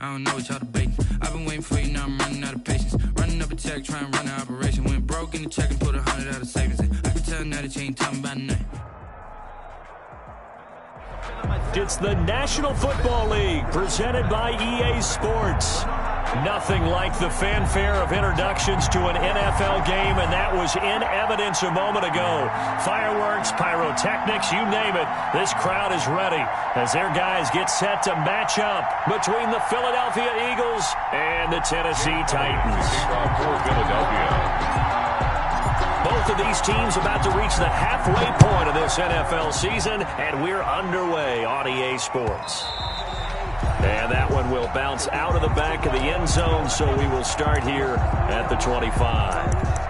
I don't know what y'all debating. I've been waiting for you, now I'm running out of patience. Running up a check, trying to run an operation. Went broke in the check and put 100 out of savings in. I can tell now that you ain't talking about nothing. It's the National Football League presented by EA Sports. Nothing like the fanfare of introductions to an NFL game, and that was in evidence a moment ago. Fireworks, pyrotechnics, you name it. This crowd is ready as their guys get set to match up between the Philadelphia Eagles and the Tennessee Titans. Both of these teams about to reach the halfway point of this NFL season, and we're underway on EA Sports. And that one will bounce out of the back of the end zone, so we will start here at the 25.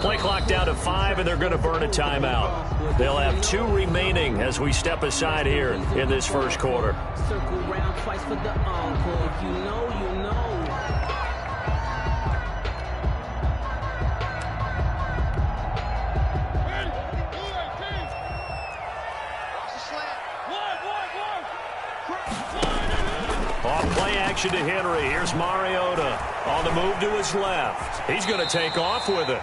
Play clock down to 5, and they're going to burn a timeout. They'll have 2 remaining as we step aside here in this first quarter. Circle round twice for the encore. If you know, you know. Off play action to Henry. Here's Mariota on the move to his left. He's going to take off with it.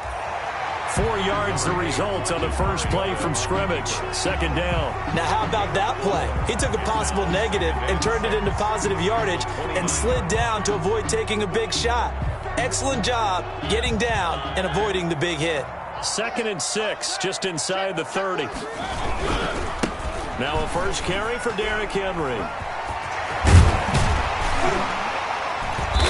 4 yards the result on the first play from scrimmage. Second down. Now how about that play? He took a possible negative and turned it into positive yardage and slid down to avoid taking a big shot. Excellent job getting down and avoiding the big hit. 2nd and 6, just inside the 30. Now a first carry for Derrick Henry.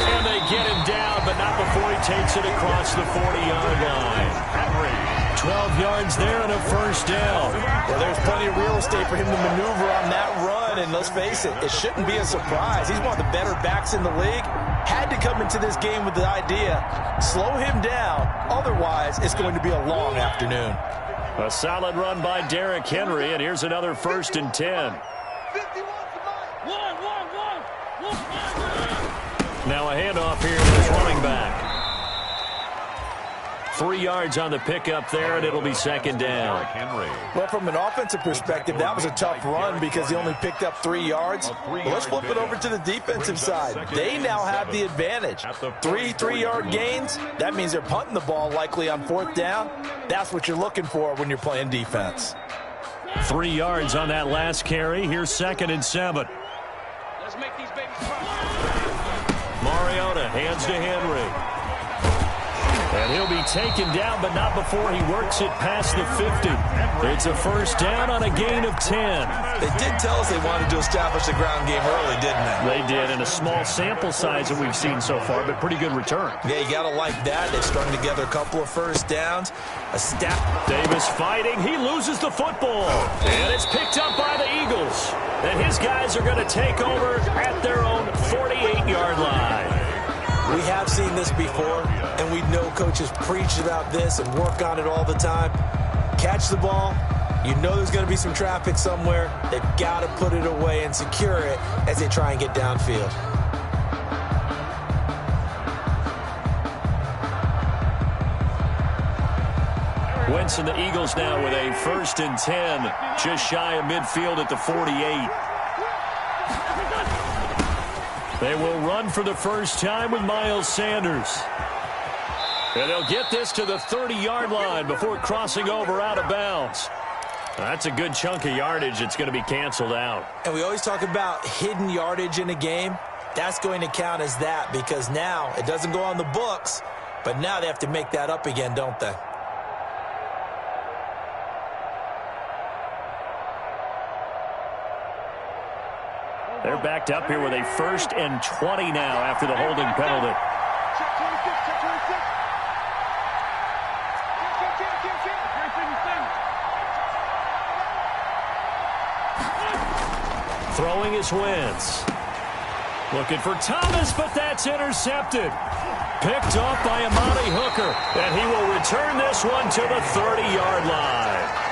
And they get him down, but not before he takes it across the 40-yard line. Henry, 12 yards there and a first down. Well, there's plenty of real estate for him to maneuver on that run, and let's face it, it shouldn't be a surprise. He's one of the better backs in the league. Had to come into this game with the idea, slow him down, otherwise it's going to be a long afternoon. A solid run by Derrick Henry, and here's another 1st and 10. Now a handoff here to his running back. 3 yards on the pickup there, and it'll be second down. Well, from an offensive perspective, that was a tough run because he only picked up 3 yards. Well, let's flip it over to the defensive side. They now have the advantage. 3 3-yard gains, that means they're punting the ball likely on 4th down. That's what you're looking for when you're playing defense. 3 yards on that last carry. Here's 2nd and 7. Let's make these babies cry. Mariota hands to Henry. And he'll be taken down, but not before he works it past the 50. It's a first down on a gain of 10. They did tell us they wanted to establish the ground game early, didn't they? They did, in a small sample size that we've seen so far, but pretty good return. Yeah, you got to like that. They've strung together a couple of first downs. A step. Davis fighting. He loses the football. And it's picked up by the Eagles. And his guys are going to take over at their own 48-yard line. We have seen this before, and we know coaches preach about this and work on it all the time. Catch the ball. You know there's going to be some traffic somewhere. They've got to put it away and secure it as they try and get downfield. Wentz and the Eagles now with a 1st and 10, just shy of midfield at the 48. They will run for the first time with Miles Sanders. And they'll get this to the 30-yard line before crossing over out of bounds. That's a good chunk of yardage. It's going to be canceled out. And we always talk about hidden yardage in a game. That's going to count as that because now it doesn't go on the books, but now they have to make that up again, don't they? They're backed up here with a 1st and 20 now after the holding penalty. Throwing is Wentz. Looking for Thomas, but that's intercepted. Picked off by Amani Hooker, and he will return this one to the 30-yard line.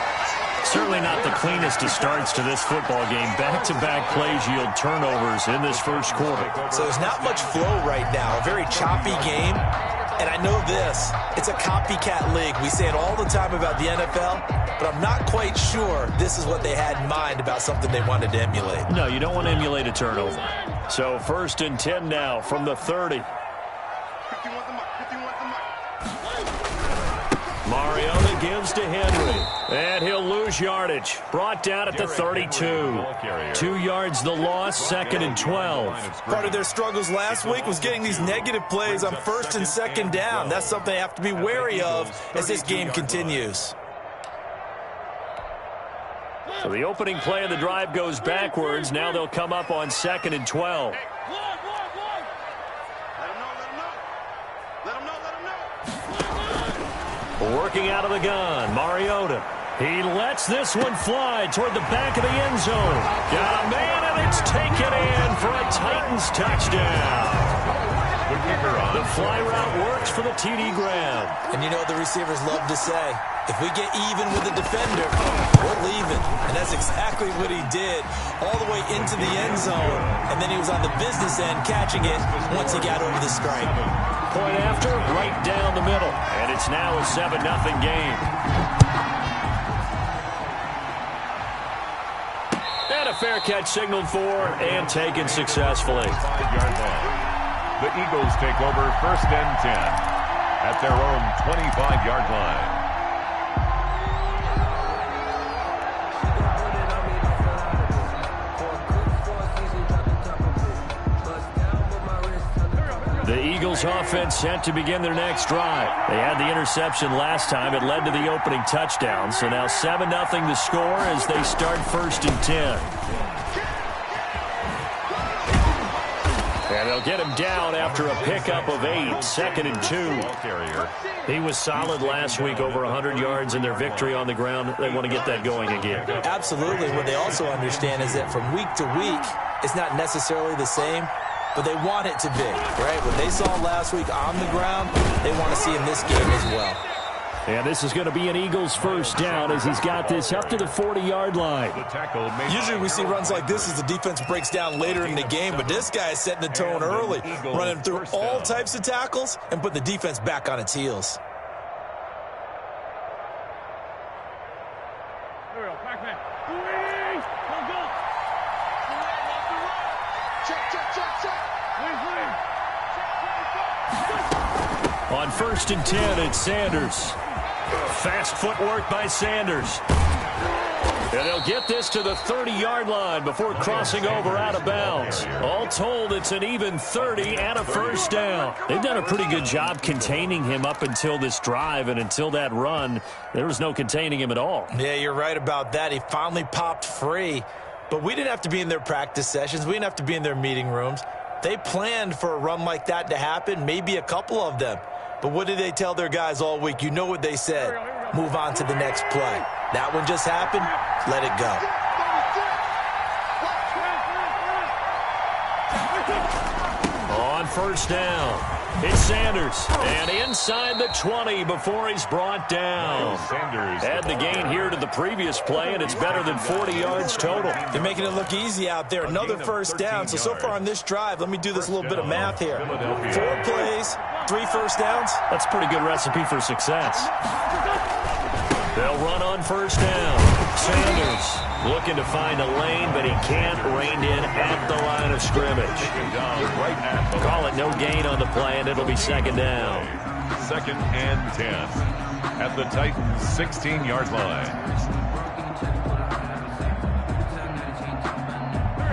Certainly not the cleanest of starts to this football game. Back-to-back plays yield turnovers in this first quarter. So there's not much flow right now. A very choppy game. And I know this, it's a copycat league. We say it all the time about the NFL, but I'm not quite sure this is what they had in mind about something they wanted to emulate. No, you don't want to emulate a turnover. So 1st and 10 now from the 30. Mariota gives to Henry, and he'll lose yardage. Brought down at the 32. 2 yards the loss, 2nd and 12. Part of their struggles last week was getting these negative plays on 1st and 2nd down. That's something they have to be wary of as this game continues. So the opening play of the drive goes backwards. Now they'll come up on 2nd and 12. Working out of the gun, Mariota. He lets this one fly toward the back of the end zone. Got a man, and it's taken in for a Titans touchdown. The fly route works for the TD grab. And you know what the receivers love to say? If we get even with the defender, we're leaving. And that's exactly what he did all the way into the end zone. And then he was on the business end catching it once he got over the stripe. Point after, right down the middle. And it's now a 7-0 game. And a fair catch signaled for and taken successfully. 5-yard line. The Eagles take over 1st and 10 at their own 25-yard line. The Eagles offense set to begin their next drive. They had the interception last time. It led to the opening touchdown. So now 7-0 the score as they start 1st and 10. And they'll get him down after a pickup of 8, 2nd and 2. He was solid last week, over 100 yards in their victory on the ground. They want to get that going again. Absolutely. What they also understand is that from week to week, it's not necessarily the same, but they want it to be, right? What they saw last week on the ground, they want to see in this game as well. And this is going to be an Eagles 1st down as he's got this up to the 40-yard line. Usually we see runs like this as the defense breaks down later in the game, but this guy is setting the tone early, running through all types of tackles and put the defense back on its heels. On 1st and 10, it's Sanders. Fast footwork by Sanders. And they'll get this to the 30-yard line before crossing over out of bounds. All told, it's an even 30 and a 1st down. They've done a pretty good job containing him up until this drive, and until that run, there was no containing him at all. Yeah, you're right about that. He finally popped free. But we didn't have to be in their practice sessions. We didn't have to be in their meeting rooms. They planned for a run like that to happen, maybe a couple of them. But what did they tell their guys all week? You know what they said. Move on to the next play. That one just happened. Let it go. On 1st down, it's Sanders. And inside the 20 before he's brought down. Add the gain here to the previous play, and it's better than 40 yards total. They're making it look easy out there. Another 1st down. So far on this drive, let me do this little bit of math here. 4 plays, 3 1st downs. That's a pretty good recipe for success. They'll run on 1st down. Sanders looking to find a lane, but he can't. Reined in at the line of scrimmage. Call it no gain on the play, and it'll be 2nd down. 2nd and 10 at the Titans' 16-yard line.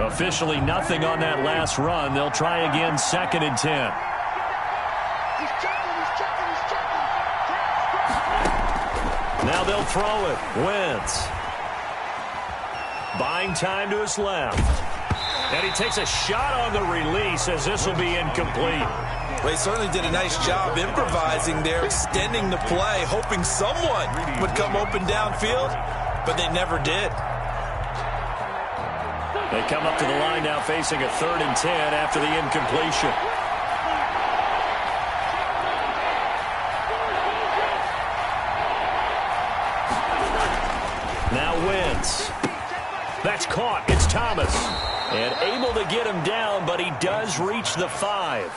Officially nothing on that last run. They'll try again 2nd and 10. Now they'll throw it. Wentz. Buying time to his left. And he takes a shot on the release as this will be incomplete. Well, he certainly did a nice job improvising there, extending the play, hoping someone would come open downfield, but they never did. They come up to the line now facing a 3rd and 10 after the incompletion. Now Wentz. That's caught. It's Thomas. And able to get him down, but he does reach the 5.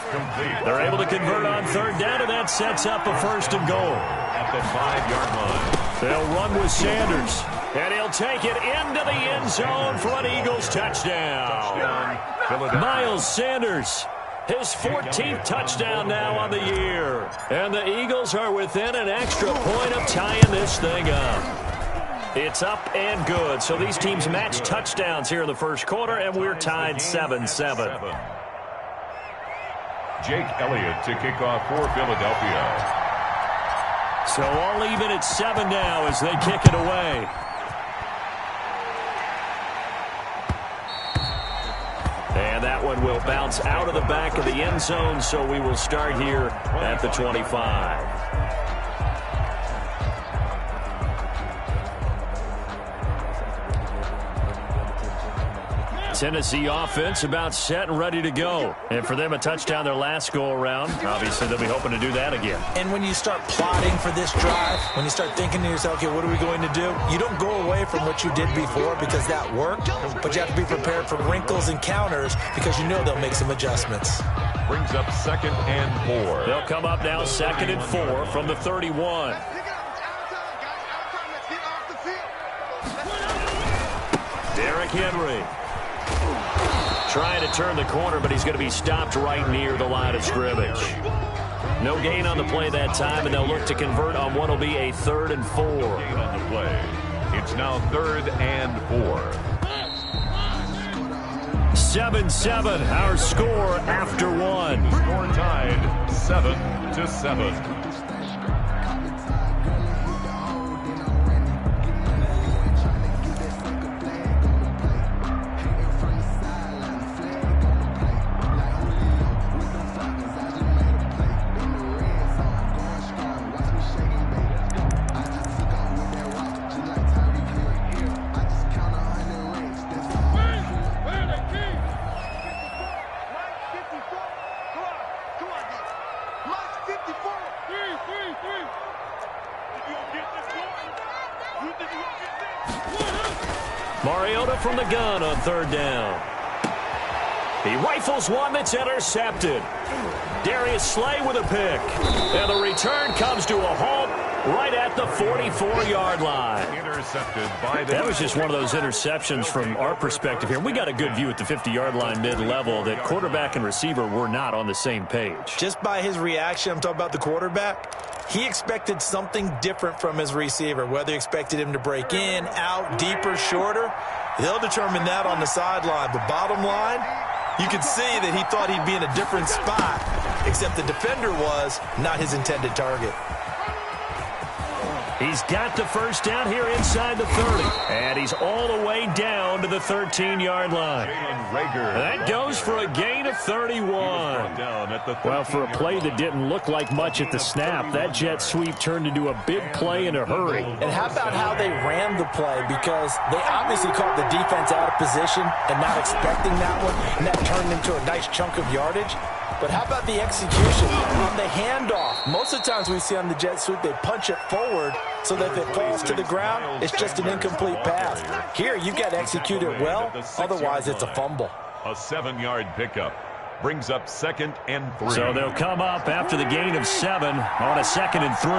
They're able to convert on 3rd down, and that sets up a 1st and goal. At the 5-yard line. They'll run with Sanders. And he'll take it into the end zone for an Eagles touchdown. Miles Sanders, his 14th touchdown now on the year. And the Eagles are within an extra point of tying this thing up. It's up and good. So these teams match touchdowns here in the first quarter, and we're tied 7-7. Jake Elliott to kick off for Philadelphia. So all even at 7 now as they kick it away. And that one will bounce out of the back of the end zone, so we will start here at the 25. Tennessee offense about set and ready to go. And for them, a touchdown their last go-around. Obviously, they'll be hoping to do that again. And when you start plotting for this drive, when you start thinking to yourself, okay, what are we going to do? You don't go away from what you did before because that worked, but you have to be prepared for wrinkles and counters because you know they'll make some adjustments. Brings up 2nd and 4. They'll come up now 2nd and 4 from the 31. Derrick Henry. Trying to turn the corner, but he's going to be stopped right near the line of scrimmage. No gain on the play that time, and they'll look to convert on what will be a 3rd and 4. Gain on the play. It's now 3rd and 4. 7-7, our score after 1. Score tied 7-7. Mariota from the gun on 3rd down. He rifles one that's intercepted. Darius Slay with a pick. And the return comes to a halt right at the 44-yard line. Intercepted by the... That was just one of those interceptions from our perspective here. We got a good view at the 50-yard line mid-level that quarterback and receiver were not on the same page. Just by his reaction, I'm talking about the quarterback, he expected something different from his receiver, whether he expected him to break in, out, deeper, shorter. They'll determine that on the sideline. But bottom line, you could see that he thought he'd be in a different spot, except the defender was not his intended target. He's got the first down here inside the 30. And he's all the way down to the 13-yard line. That goes for a gain of 31. Well, for a play that didn't look like much at the snap, that jet sweep turned into a big play in a hurry. And how about how they ran the play? Because they obviously caught the defense out of position and not expecting that one, and that turned into a nice chunk of yardage. But how about the execution on the handoff? Most of the times we see on the jet sweep, they punch it forward so that if it falls to the ground, it's just an incomplete pass. Here, you've got to execute it well, otherwise it's a fumble. A 7-yard pickup brings up 2nd and 3. So they'll come up after the gain of 7 on a 2nd and 3.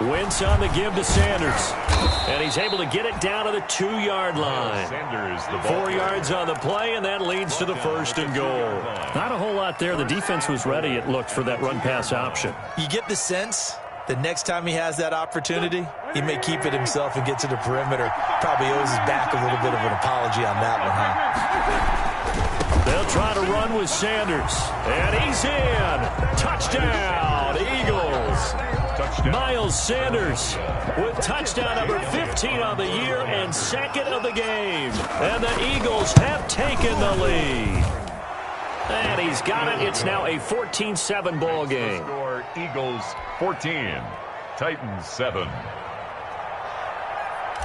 Wentz on the give to Sanders. And he's able to get it down to the 2-yard line. Sanders, the 4 yards on the play, and that leads to the 1st and goal. Not a whole lot there. The defense was ready, it looked, for that run-pass option. You get the sense that next time he has that opportunity, he may keep it himself and get to the perimeter. Probably owes his back a little bit of an apology on that one, huh? They'll try to run with Sanders. And he's in. Touchdown, Eagles. Touchdown. Miles Sanders with touchdown number 15 on the year and 2nd of the game. And the Eagles have taken the lead. And he's got it. It's now a 14-7 ball game. Eagles 14, Titans 7.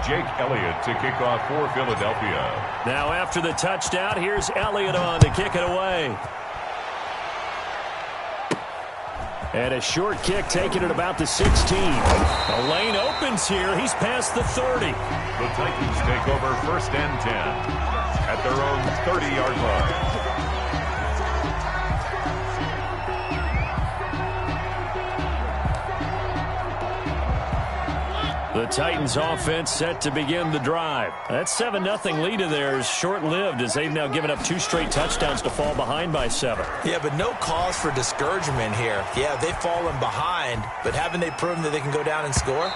Jake Elliott to kick off for Philadelphia. Now after the touchdown, here's Elliott on to kick it away. And a short kick taken at about the 16. The lane opens here. He's past the 30. The Titans take over 1st and 10 at their own 30-yard line. The Titans offense set to begin the drive. That 7-0 lead of theirs short-lived as they've now given up 2 straight touchdowns to fall behind by 7. Yeah, but no cause for discouragement here. Yeah, they've fallen behind, but haven't they proven that they can go down and score?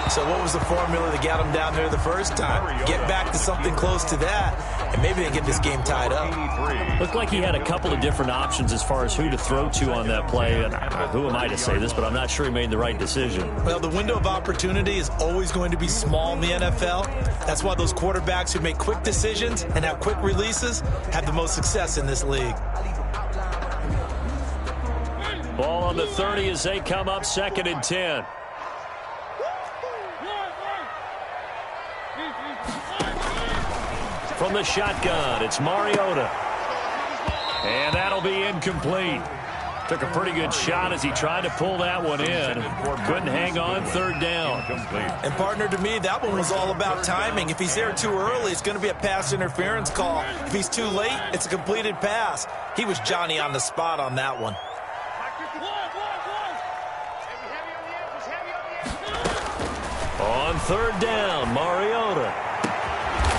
So what was the formula that got them down there the first time? Get back to something close to that, and maybe they get this game tied up. Looked like he had a couple of different options as far as who to throw to on that play. And who am I to say this, but I'm not sure he made the right decision. Well, the window of opportunity is always going to be small in the NFL. That's why those quarterbacks who make quick decisions and have quick releases have the most success in this league. Ball on the 30 as they come up 2nd and 10. From the shotgun, it's Mariota. And that'll be incomplete. Took a pretty good shot as he tried to pull that one in. Couldn't hang on 3rd down. And partner, to me, that one was all about timing. If he's there too early, it's going to be a pass interference call. If he's too late, it's a completed pass. He was Johnny on the spot on that one. On 3rd down, Mariota.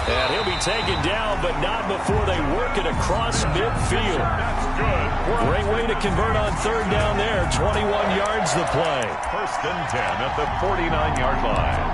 And he'll be taken down, but not before they work it across midfield. Great way to convert on 3rd down there. 21 yards the play. 1st and 10 at the 49-yard line.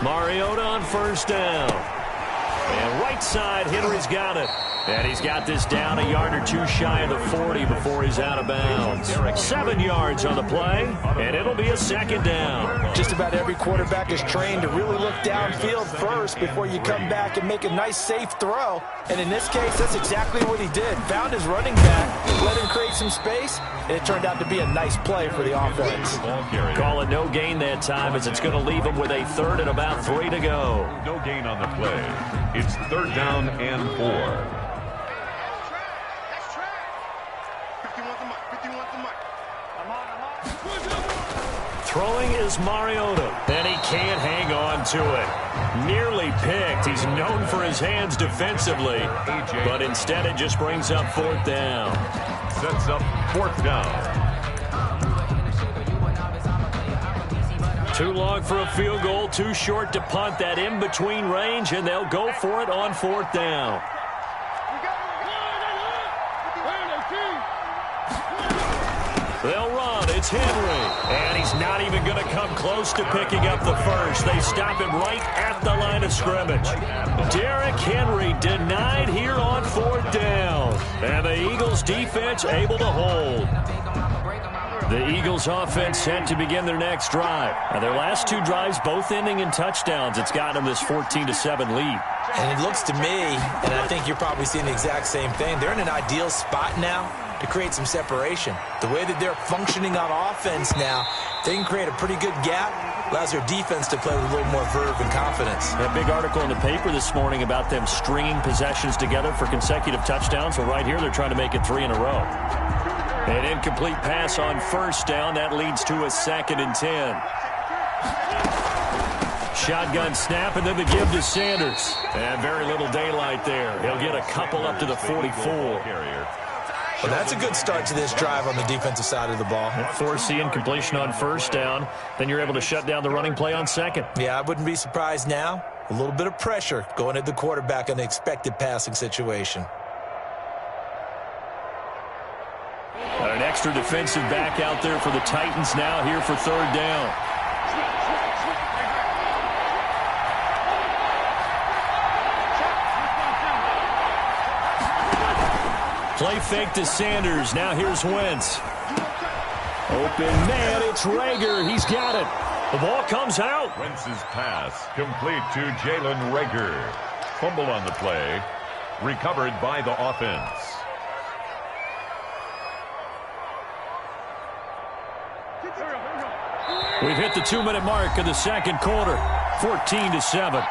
Mariota on 1st down. And right side, Henry's got it. And he's got this down a yard or 2 shy of the 40 before he's out of bounds. 7 yards on the play, and it'll be a 2nd down. Just about every quarterback is trained to really look downfield first before you come back and make a nice, safe throw. And in this case, that's exactly what he did. Found his running back, let him create some space, and it turned out to be a nice play for the offense. Call it no gain that time as it's going to leave him with a 3rd and about 3 to go. No gain on the play. It's 3rd down and 4. Throwing is Mariota, and he can't hang on to it. Nearly picked. He's known for his hands defensively, but instead it just brings up 4th down. Sets up 4th down. Too long for a field goal, too short to punt. That in-between range, and they'll go for it on 4th down. They'll run. It's Henry. And he's not even going to come close to picking up the first. They stop him right at the line of scrimmage. Derrick Henry denied here on 4th down. And the Eagles defense able to hold. The Eagles offense set to begin their next drive. Now, their last 2 drives both ending in touchdowns. It's gotten them this 14-7 lead. And it looks to me, and I think you're probably seeing the exact same thing, they're in an ideal spot now to create some separation. The way that they're functioning on offense now, they can create a pretty good gap. Allows their defense to play with a little more verve and confidence. A big article in the paper this morning about them stringing possessions together for consecutive touchdowns. Well, right here, they're trying to make it 3 in a row. An incomplete pass on 1st down. That leads to a 2nd and 10. Shotgun snap, and then the give to Sanders. And very little daylight there. He'll get a couple up to the 44. Well, that's a good start to this drive on the defensive side of the ball. Forcing incompletion on 1st down. Then you're able to shut down the running play on 2nd. Yeah, I wouldn't be surprised now. A little bit of pressure going at the quarterback in the expected passing situation. Got an extra defensive back out there for the Titans now here for 3rd down. Play fake to Sanders. Now here's Wentz. Open man, it's Rager. He's got it. The ball comes out. Wentz's pass complete to Jalen Reagor. Fumble on the play. Recovered by the offense. We've hit the 2-minute mark of the second quarter. 14-7.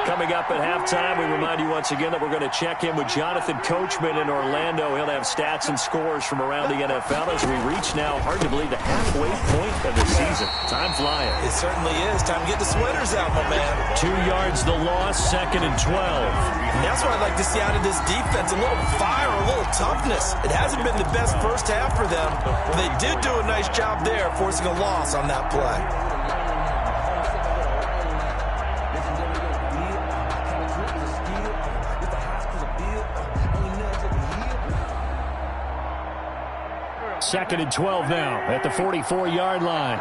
Coming up at halftime, we remind you once again that we're going to check in with Jonathan Coachman in Orlando. He'll have stats and scores from around the NFL as we reach now, hard to believe, the halfway point of the season. Time flying. It certainly is. Time to get the sweaters out, my man. 2 yards the loss, 2nd and 12. And that's what I'd like to see out of this defense, a little fire, a little toughness. It hasn't been the best first half for them, but they did do a nice job there, forcing a loss on that play. Second and 12 now at the 44-yard line.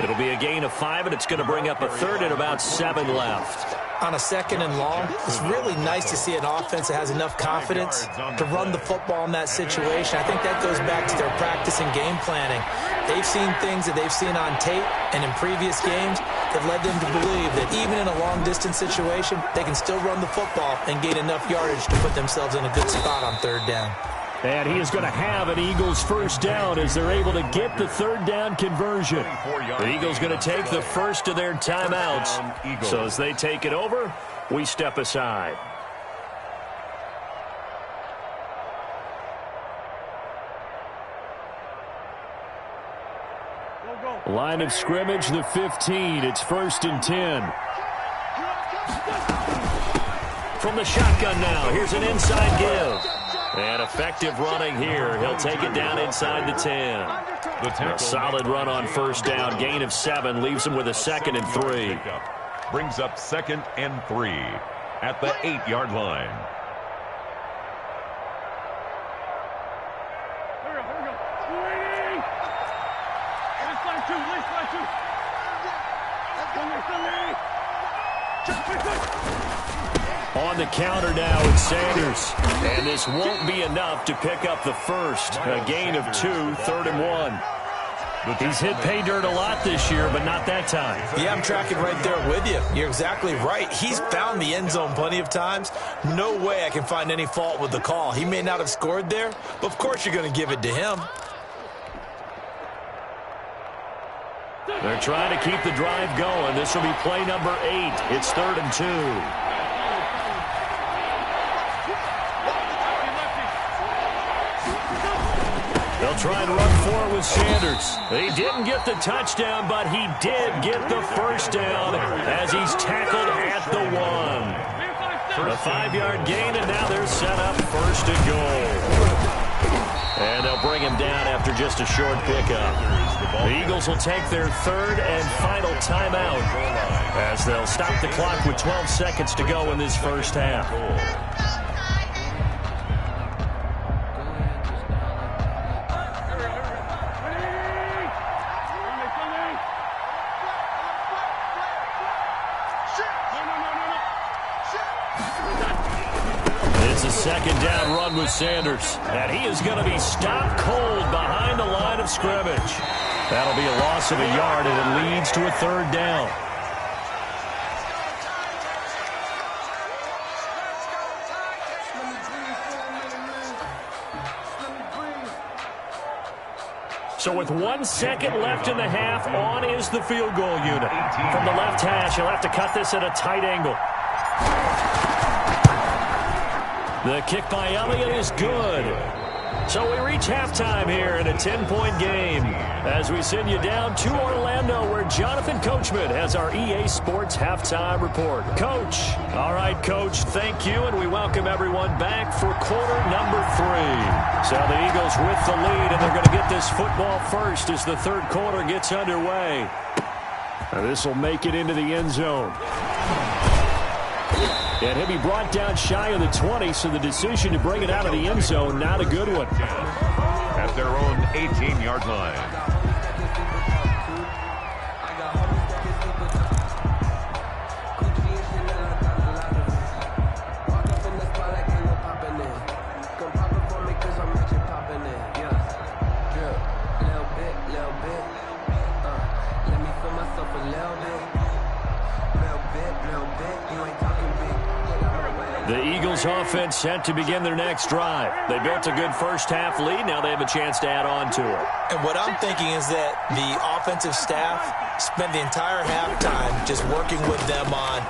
It'll be a gain of 5, and it's going to bring up a third and about 7 left. On a 2nd and long, it's really nice to see an offense that has enough confidence to run the football in that situation. I think that goes back to their practice and game planning. They've seen things that they've seen on tape and in previous games that led them to believe that even in a long-distance situation, they can still run the football and gain enough yardage to put themselves in a good spot on 3rd down. And he is going to have an Eagles first down as they're able to get the 3rd down conversion. The Eagles going to take the first of their timeouts. So as they take it over, we step aside. Line of scrimmage, the 15. It's 1st and 10. From the shotgun now, here's an inside give. And effective running here. He'll take it down inside the 10. A solid run on first down. Gain of 7 leaves him with a 2nd and 3. Brings up 2nd and 3 at the 8-yard line. On the counter now, it's Sanders. And this won't be enough to pick up the first. A gain of 2, 3rd and 1. He's hit pay dirt a lot this year, but not that time. Yeah, I'm tracking right there with you. You're exactly right. He's found the end zone plenty of times. No way I can find any fault with the call. He may not have scored there, but of course you're going to give it to him. They're trying to keep the drive going. This will be play number 8. It's 3rd and 2. They'll try and run for it with Sanders. He didn't get the touchdown, but he did get the first down as he's tackled at the 1. A 5-yard gain, and now they're set up 1st and goal. And they'll bring him down after just a short pickup. The Eagles will take their 3rd and final timeout as they'll stop the clock with 12 seconds to go in this first half. It's a 2nd down run with Sanders, and he is going to be stopped cold behind the line of scrimmage. That'll be a loss of a yard, and it leads to a 3rd down. So with 1 second left in the half, on is the field goal unit. From the left hash, he'll have to cut this at a tight angle. The kick by Elliott is good. So we reach halftime here in a 10-point game as we send you down to Orlando where Jonathan Coachman has our EA Sports halftime report. Coach. All right, Coach, thank you, and we welcome everyone back for quarter number 3. So the Eagles with the lead, and they're going to get this football first as the 3rd quarter gets underway. And this will make it into the end zone. And he'll be brought down shy of the 20, so the decision to bring it out of the end zone, not a good one. At their own 18-yard line. Eagles offense set to begin their next drive. They built a good first-half lead. Now they have a chance to add on to it. And what I'm thinking is that the offensive staff spent the entire halftime just working with them on,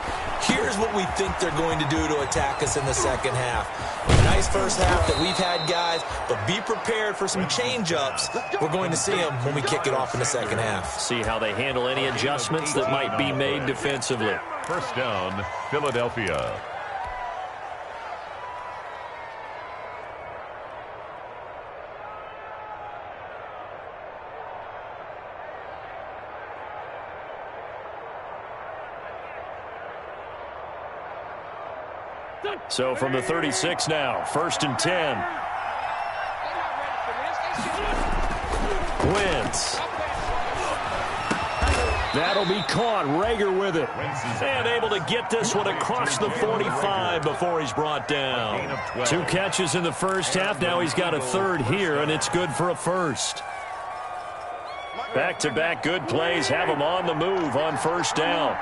here's what we think they're going to do to attack us in the second half. A nice first half that we've had, guys, but be prepared for some change-ups. We're going to see them when we kick it off in the second half. See how they handle any adjustments that might be made defensively. First down, Philadelphia. So from the 36 now, 1st and 10. Wentz. That'll be caught. Rager with it. And able to get this one across the 45 before he's brought down. 2 catches in the first half. Now he's got a third here, and it's good for a first. Back-to-back good plays have him on the move on first down.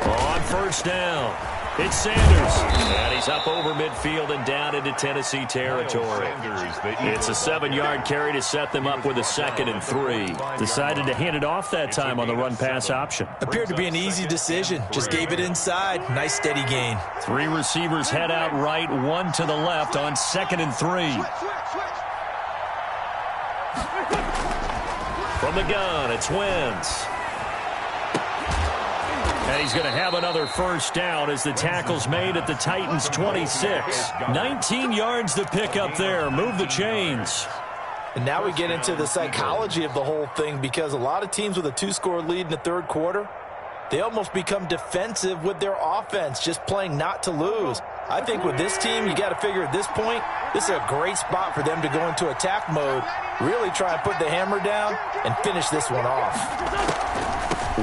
On first down, it's Sanders. And he's up over midfield and down into Tennessee territory. It's a 7-yard carry to set them up with a 2nd and 3. Decided to hand it off that time on the run-pass option. Appeared to be an easy decision. Just gave it inside. Nice steady gain. 3 receivers head out right, 1 to the left on 2nd and 3. From the gun, it's Wentz. And he's going to have another first down as the tackle's made at the Titans' 26. 19 yards to pick up there. Move the chains. And now we get into the psychology of the whole thing, because a lot of teams with a 2-score lead in the third quarter, they almost become defensive with their offense, just playing not to lose. I think with this team, you got to figure at this point, this is a great spot for them to go into attack mode, really try and put the hammer down and finish this one off.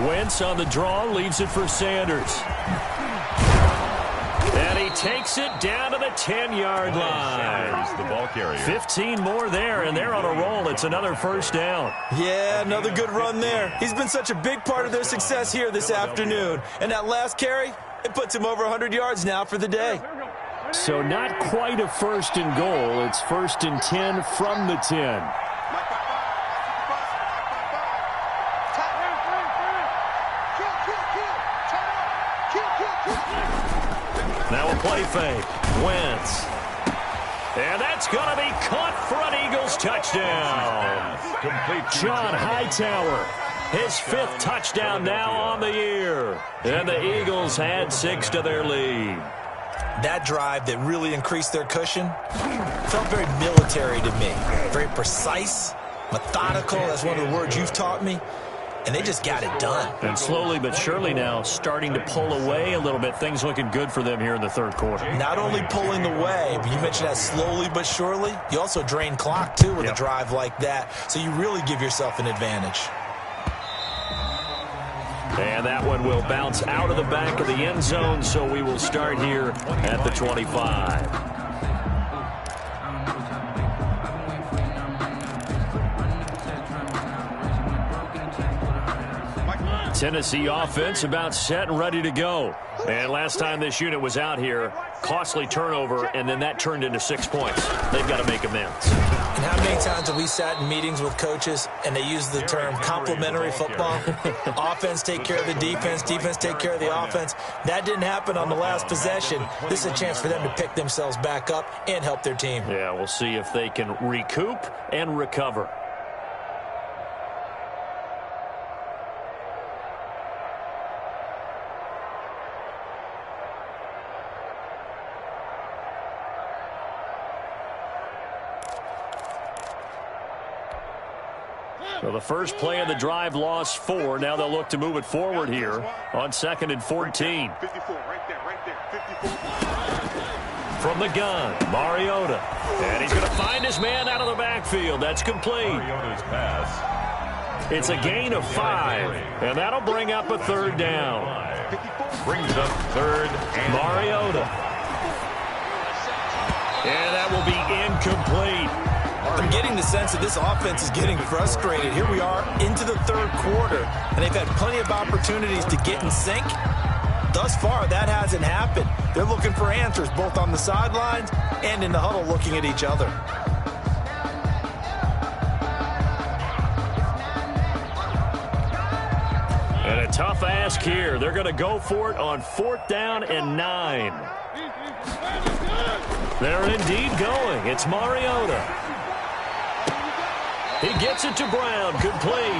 Wentz on the draw, leaves it for Sanders. And he takes it down to the 10-yard line. The ball carrier. 15 more there, and they're on a roll. It's another first down. Yeah, another good run there. He's been such a big part of their success here this afternoon. And that last carry, it puts him over 100 yards now for the day. So not quite a 1st and goal. It's 1st and 10 from the 10. Now a play fake. Wentz. And that's going to be caught for an Eagles touchdown. John Hightower, his 5th touchdown now on the year. And the Eagles add 6 to their lead. That drive that really increased their cushion felt very military to me. Very precise, methodical. That's one of the words you've taught me. And they just got it done. And slowly but surely now starting to pull away a little bit. Things looking good for them here in the third quarter. Not only pulling away, but you mentioned that slowly but surely. You also drain clock, too, with a drive like that. So you really give yourself an advantage. And that one will bounce out of the back of the end zone, so we will start here at the 25. Tennessee offense about set and ready to go. And last time this unit was out here, costly turnover, and then that turned into 6 points. They've got to make amends. And how many times have we sat in meetings with coaches and they use the term complementary football? Offense take care of the defense, defense take care of the offense. That didn't happen on the last possession. This is a chance for them to pick themselves back up and help their team. Yeah, we'll see if they can recoup and recover. So the first play of the drive lost 4. Now they'll look to move it forward here on 2nd and 14. 54, right there, 54. From the gun, Mariota. And he's going to find his man out of the backfield. That's complete. Mariota's pass. It's a gain of 5, and that'll bring up a 3rd down. Brings up 3rd and Mariota. And that will be incomplete. I'm getting the sense that this offense is getting frustrated. Here we are into the third quarter, and they've had plenty of opportunities to get in sync. thus far, that hasn't happened. They're looking for answers, both on the sidelines and in the huddle looking at each other. And a tough ask here. They're going to go for it on 4th down and 9. They're indeed going. It's Mariota. He gets it to Brown. Good play.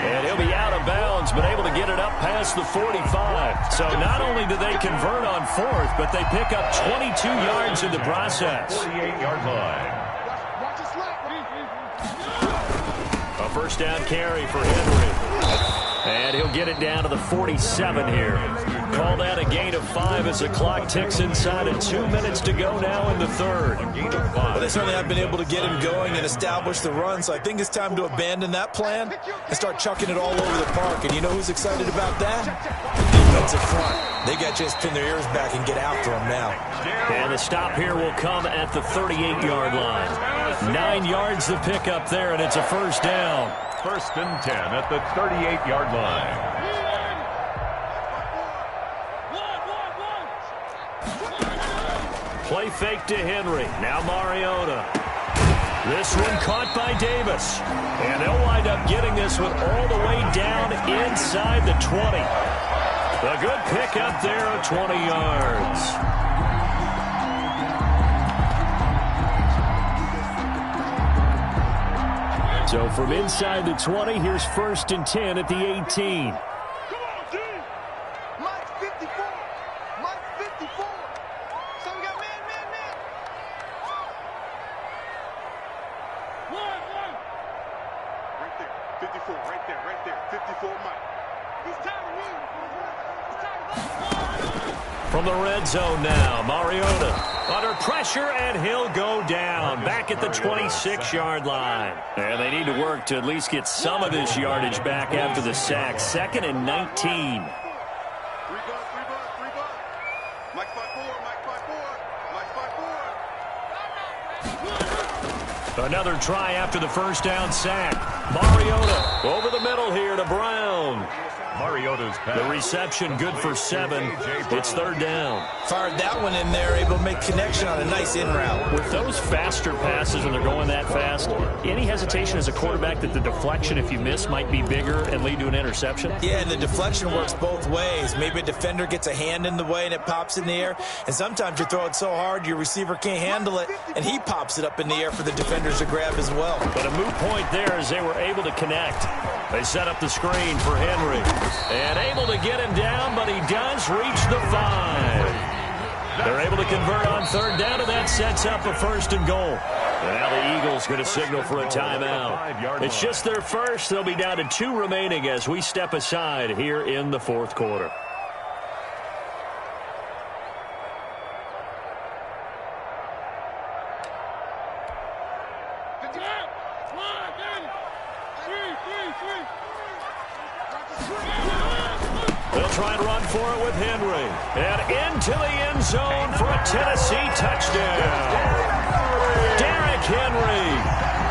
And he'll be out of bounds, but able to get it up past the 45. So not only do they convert on 4th, but they pick up 22 yards in the process. 48-yard line. A first down carry for Henry. And he'll get it down to the 47 here. Call that a gain of 5 as the clock ticks inside and 2 minutes to go now in the third. Well, they certainly have been able to get him going and establish the run, so I think it's time to abandon that plan and start chucking it all over the park. And you know who's excited about that? Defensive front. They got to just pin their ears back and get after him now. And the stop here will come at the 38-yard line. 9 yards to pick up there, and it's a first down. 1st and 10 at the 38-yard line. Play fake to Henry. Now Mariota. This one caught by Davis. And they'll wind up getting this one all the way down inside the 20. A good pickup there of 20 yards. So from inside the 20, here's 1st and 10 at the 18. Come on, D. Mike 54. Mike 54. So we got man. One. Right there. 54. Right there. 54 Mike. He's tired of me. He's tired of us. From the red zone now, Mariota under pressure, and he'll go down back at the 26-yard line. And they need to work to at least get some of this yardage back after the sack. 2nd and 19. Three bud. Mike 54. Another try after the first down sack. Mariota over the middle here to Brown. Mariota's pass. The reception good for 7. It's 3rd down. Fired that one in there, able to make connection on a nice in route. With those faster passes when they're going that fast, any hesitation as a quarterback that the deflection, if you miss, might be bigger and lead to an interception? Yeah, and the deflection works both ways. Maybe a defender gets a hand in the way and it pops in the air. And sometimes you throw it so hard your receiver can't handle it, and he pops it up in the air for the defenders to grab as well. But a moot point there as they were able to connect. They set up the screen for Henry. And able to get him down, but he does reach the 5. They're able to convert on 3rd down, and that sets up a 1st and goal. And now the Eagles going to signal for a timeout. It's just their first. They'll be down to 2 remaining as we step aside here in the 4th quarter. They'll try and run for it with Henry. And into the end zone for a Tennessee touchdown. Derrick Henry,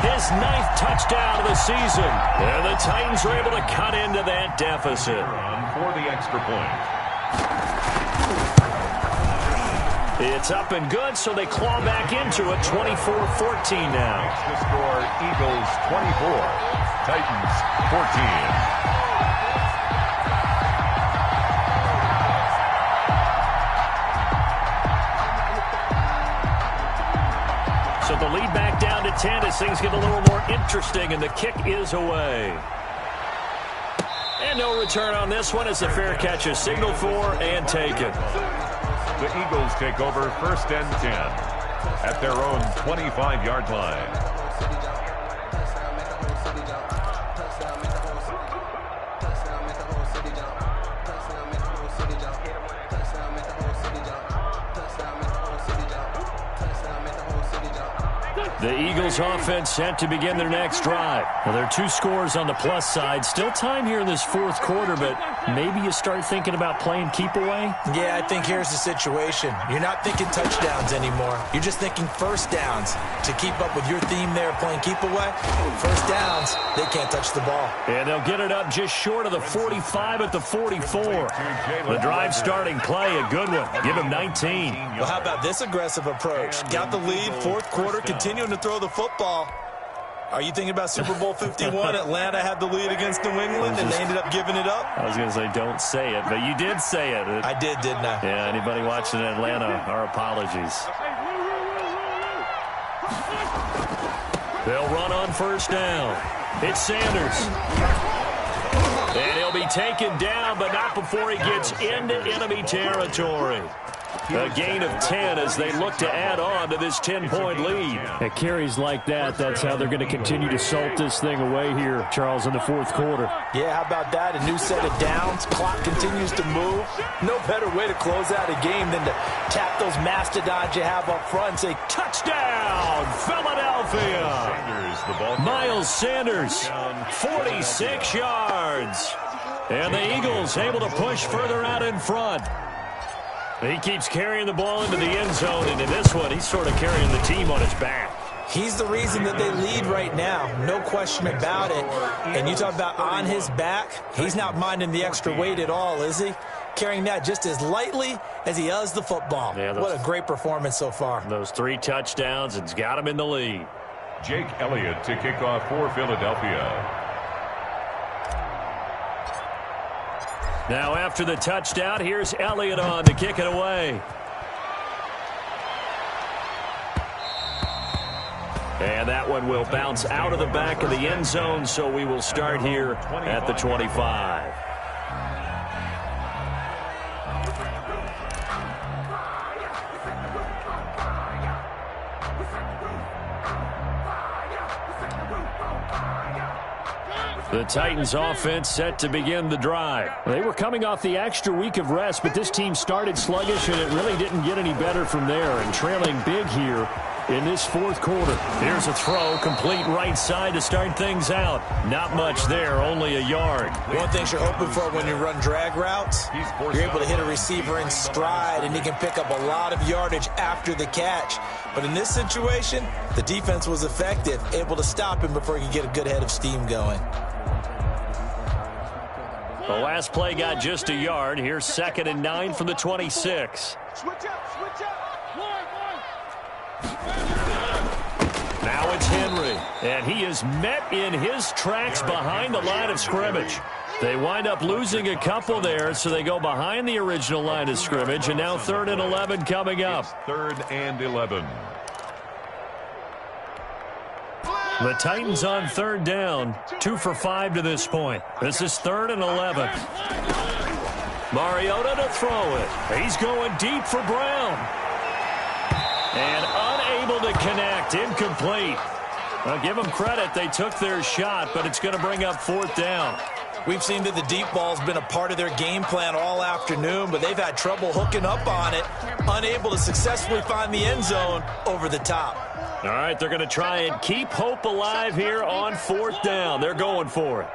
his 9th touchdown of the season. And the Titans are able to cut into that deficit. For the extra point. It's up and good, so they claw back into it, 24-14 now. The score, Eagles 24, Titans 14. So the lead back down to 10 as things get a little more interesting, and the kick is away. And no return on this one as the fair catch is signaled for and taken. The Eagles take over 1st and 10 at their own 25-yard line. The Eagles offense set to begin their next drive. Well, there are 2 scores on the plus side. Still time here in this 4th quarter, but maybe you start thinking about playing keep away? Yeah, I think here's the situation. You're not thinking touchdowns anymore. You're just thinking first downs. To keep up with your theme there playing keep away, first downs, they can't touch the ball. And they'll get it up just short of the 45 at the 44. The drive starting play, a good one. Give him 19. Well, how about this aggressive approach? Got the lead, fourth quarter, continuing to throw the football. Are you thinking about Super Bowl 51? Atlanta had the lead against New England, and they ended up giving it up? I was going to say don't say it, but you did say it. I did, didn't I? Yeah, anybody watching Atlanta, our apologies. They'll run on first down. It's Sanders. And he'll be taken down, but not before he gets into enemy territory. A gain of 10 as they look to add on to this 10-point lead. At carries like that, that's how they're going to continue to salt this thing away here, Charles, in the fourth quarter. Yeah, how about that? A new set of downs. Clock continues to move. No better way to close out a game than to tap those mastodons you have up front and say, touchdown, Philadelphia! Miles Sanders, 46 yards. And the Eagles able to push further out in front. He keeps carrying the ball into the end zone, and in this one, he's sort of carrying the team on his back. He's the reason that they lead right now, no question about it. And you talk about on his back, he's not minding the extra weight at all, is he? Carrying that just as lightly as he does the football. Yeah, what a great performance so far. Those 3 touchdowns, it's got him in the lead. Jake Elliott to kick off for Philadelphia. Now after the touchdown, here's Elliott on to kick it away. And that one will bounce out of the back of the end zone, so we will start here at the 25. The Titans offense set to begin the drive. They were coming off the extra week of rest, but this team started sluggish, and it really didn't get any better from there, and trailing big here in this fourth quarter. Here's a throw, complete right side to start things out. Not much there, only a yard. One thing you're hoping for when you run drag routes, you're able to hit a receiver in stride, and he can pick up a lot of yardage after the catch. But in this situation, the defense was effective, able to stop him before he could get a good head of steam going. The last play got just a yard. Here's 2nd and 9 from the 26. Now it's Henry, and he is met in his tracks behind the line of scrimmage. They wind up losing a couple there, so they go behind the original line of scrimmage, and now 3rd and 11 coming up. 3rd and 11. The Titans on 3rd down, 2 for 5 to this point. This is 3rd and 11. Mariota to throw it. He's going deep for Brown. And unable to connect, incomplete. I'll give them credit, they took their shot, but it's going to bring up 4th down. We've seen that the deep ball's been a part of their game plan all afternoon, but they've had trouble hooking up on it, unable to successfully find the end zone over the top. All right, they're going to try and keep hope alive here on 4th down. They're going for it.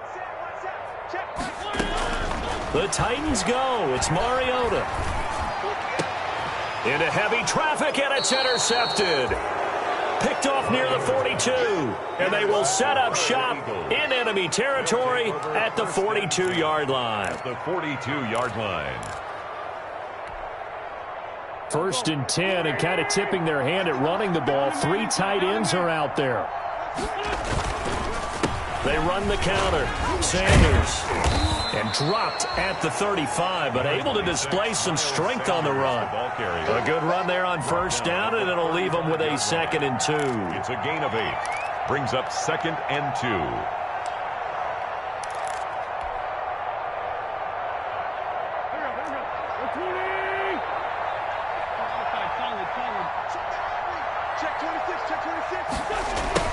The Titans go. It's Mariota. Into heavy traffic, and it's intercepted. Picked off near the 42, and they will set up shop in enemy territory at the 42-yard line. The 42-yard line. 1st and 10, and kind of tipping their hand at running the ball. 3 tight ends are out there. They run the counter. Sanders. And dropped at the 35, but able to display some strength on the run. A good run there on 1st down, and it'll leave them with a 2nd and 2. It's a gain of 8. Brings up 2nd and 2.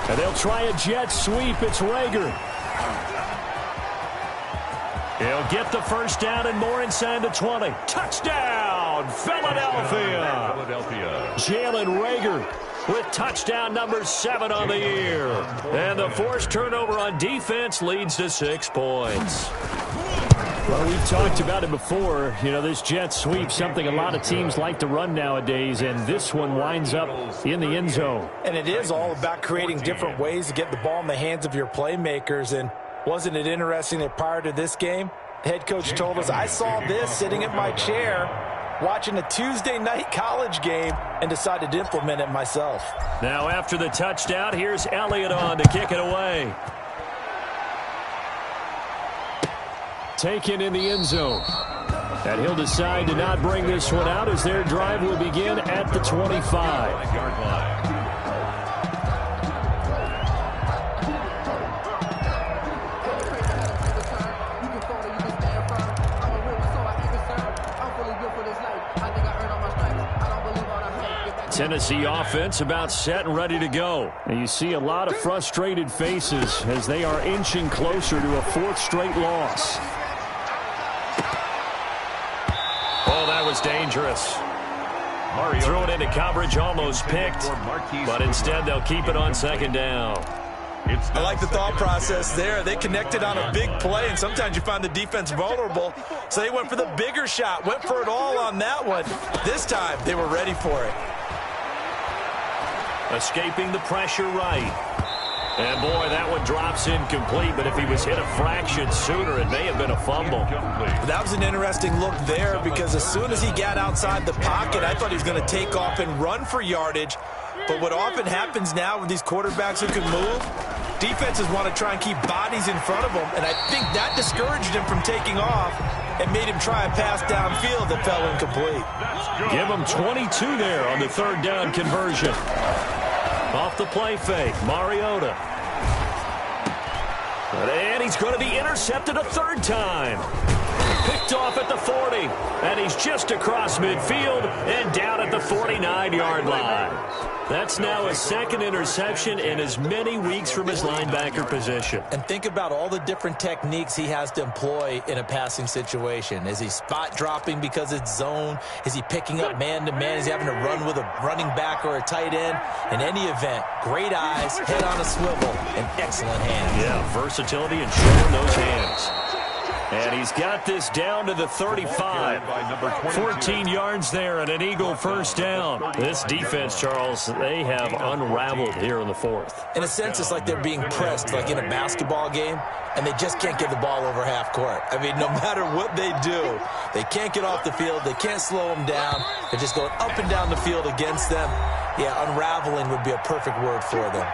And they'll try a jet sweep. It's Rager. He'll get the 1st down and more inside the 20. Touchdown, Philadelphia. Jalen Rager with touchdown number 7 on the year. And the forced turnover on defense leads to 6 points. Well, we've talked about it before. You know, this jet sweep, something a lot of teams like to run nowadays, and this one winds up in the end zone. And it is all about creating different ways to get the ball in the hands of your playmakers. And wasn't it interesting that prior to this game, the head coach told us, I saw this sitting in my chair watching a Tuesday night college game and decided to implement it myself. Now after the touchdown, here's Elliott on to kick it away. Taken in the end zone. And he'll decide to not bring this one out as their drive will begin at the 25-yard line. Tennessee offense about set and ready to go. And you see a lot of frustrated faces as they are inching closer to a fourth straight loss. Oh, that was dangerous. Threw it into coverage, almost picked, but instead they'll keep it on second down. I like the thought process there. They connected on a big play, and sometimes you find the defense vulnerable, so they went for the bigger shot, went for it all on that one. This time, they were ready for it. Escaping the pressure right. And, boy, that one drops incomplete, but if he was hit a fraction sooner, it may have been a fumble. That was an interesting look there because as soon as he got outside the pocket, I thought he was going to take off and run for yardage. But what often happens now with these quarterbacks who can move, defenses want to try and keep bodies in front of them, and I think that discouraged him from taking off and made him try a pass downfield that fell incomplete. Give him 22 there on the third down conversion. Off the play fake, Mariota. And he's going to be intercepted a third time. Picked off at the 40, and he's just across midfield and down at the 49-yard line. That's now his second interception in as many weeks from his linebacker position. And think about all the different techniques he has to employ in a passing situation. Is he spot dropping because it's zone? Is he picking up man-to-man? Is he having to run with a running back or a tight end? In any event, great eyes, head on a swivel, and excellent hands. Yeah, versatility and showing those hands. And he's got this down to the 35. 14 yards there and an Eagle first down. This defense, Charles, they have unraveled here in the fourth. In a sense, it's like they're being pressed, like in a basketball game, and they just can't get the ball over half court. I mean, no matter what they do, they can't get off the field. They can't slow them down. They're just going up and down the field against them. Yeah, unraveling would be a perfect word for them.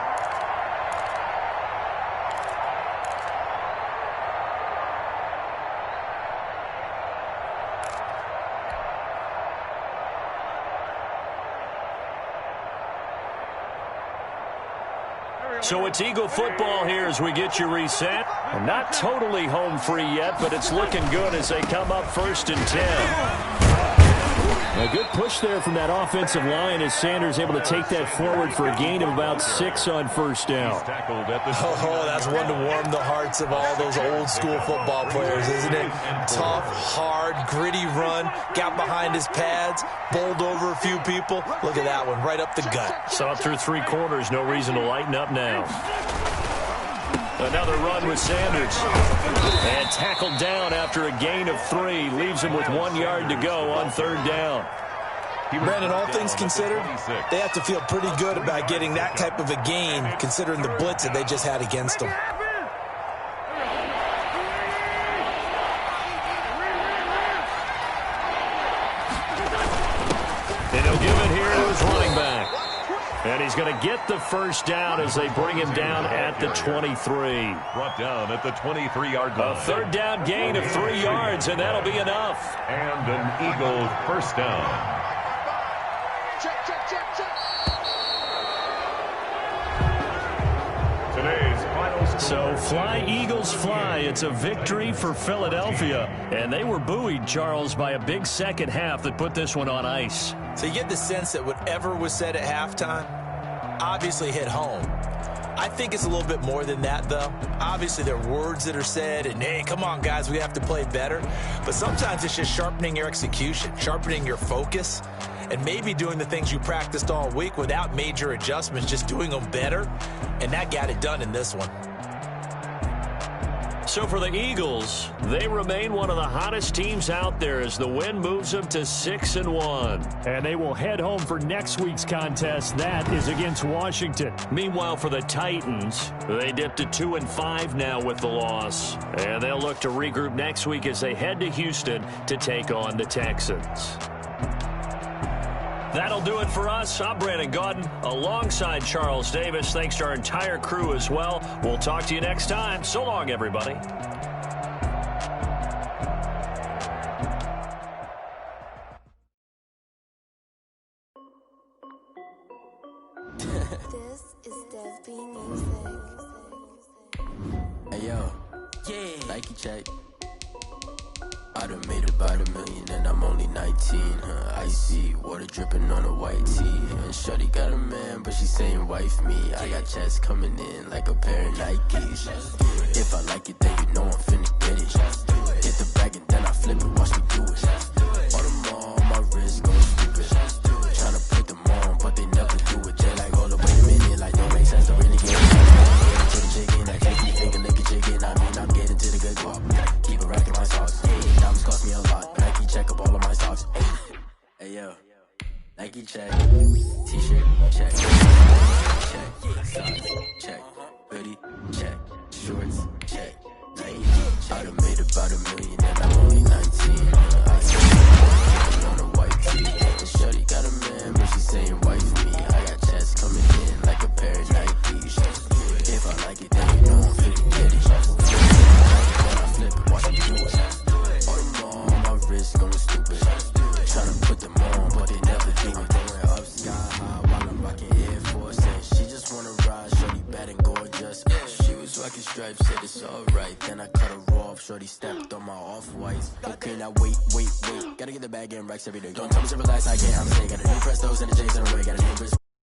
So it's Eagle football here as we get you reset. And not totally home free yet, but it's looking good as they come up 1st and 10. A good push there from that offensive line as Sanders able to take that forward for a gain of about 6 on first down. Oh, that's one to warm the hearts of all those old school football players, isn't it? Tough, hard, gritty run, got behind his pads, bowled over a few people. Look at that one, right up the gut. Saw it through 3 quarters, no reason to lighten up now. Another run with Sanders. And tackled down after a gain of 3. Leaves him with 1 yard to go on 3rd down. Brandon, all things considered, they have to feel pretty good about getting that type of a gain considering the blitz that they just had against them. And he'll give it here to his running back. And he's going to get the first down as they bring him down at the 23. Brought down at the 23-yard line. A 3rd down gain of 3 yards, and that'll be enough. And an Eagle first down. So fly, Eagles, fly. It's a victory for Philadelphia. And they were buoyed, Charles, by a big second half that put this one on ice. So you get the sense that whatever was said at halftime obviously hit home. I think it's a little bit more than that, though. Obviously, there are words that are said, and, hey, come on, guys, we have to play better. But sometimes it's just sharpening your execution, sharpening your focus, and maybe doing the things you practiced all week without major adjustments, just doing them better. And that got it done in this one. So for the Eagles, they remain one of the hottest teams out there as the win moves them to 6-1. And they will head home for next week's contest. That is against Washington. Meanwhile, for the Titans, they dipped to 2-5 now with the loss. And they'll look to regroup next week as they head to Houston to take on the Texans. That'll do it for us. I'm Brandon Gaudin alongside Charles Davis. Thanks to our entire crew as well. We'll talk to you next time. So long, everybody. This is Dev B Music. Hey yo, yeah, Nike check. I done made about $1 million and I'm only 19, Icy, water dripping on a white tee. And shorty got a man, but she saying wife me. I got checks coming in like a pair of Nikes. If I like it, then you know I'm finna get it. Hit the bag and then I flip it, watch me do it. All them on my wrist going stupid. Tryna put them on, but they never do it. They like, hold up, wait a minute, like don't make sense, don't really get it. To the chicken, I can't keep thinking, lick a chicken. I mean, I'm getting to the good guap. Keep it racking my sauce. Diamonds cost me a lot. Nike check up all of my stocks. Hey yo, Nike check. T-shirt check. Check. Socks check. Hoodie check. Shorts check. Nike check. I done made about $1 million and I'm only 19. I see on a white tee. And shorty got a man, but she saying wife me. I got checks coming in like a pair of Nikes. If I like it, then you know I'm finna get it. Then I flip it, watch me do it. All them on my wrist going stupid. Tryna put them on, but they never do it. Going up sky high while I'm rocking Air Force. And she just wanna ride, shorty bad and gorgeous. She was rocking stripes, said it's alright. Then I cut her off, shorty stepped on my off-whites. Okay, now wait. Gotta get the bag and racks every day. Don't tell me to relax, I can't, I'm saying. Got a new Prestos and a J's on the way. Got a new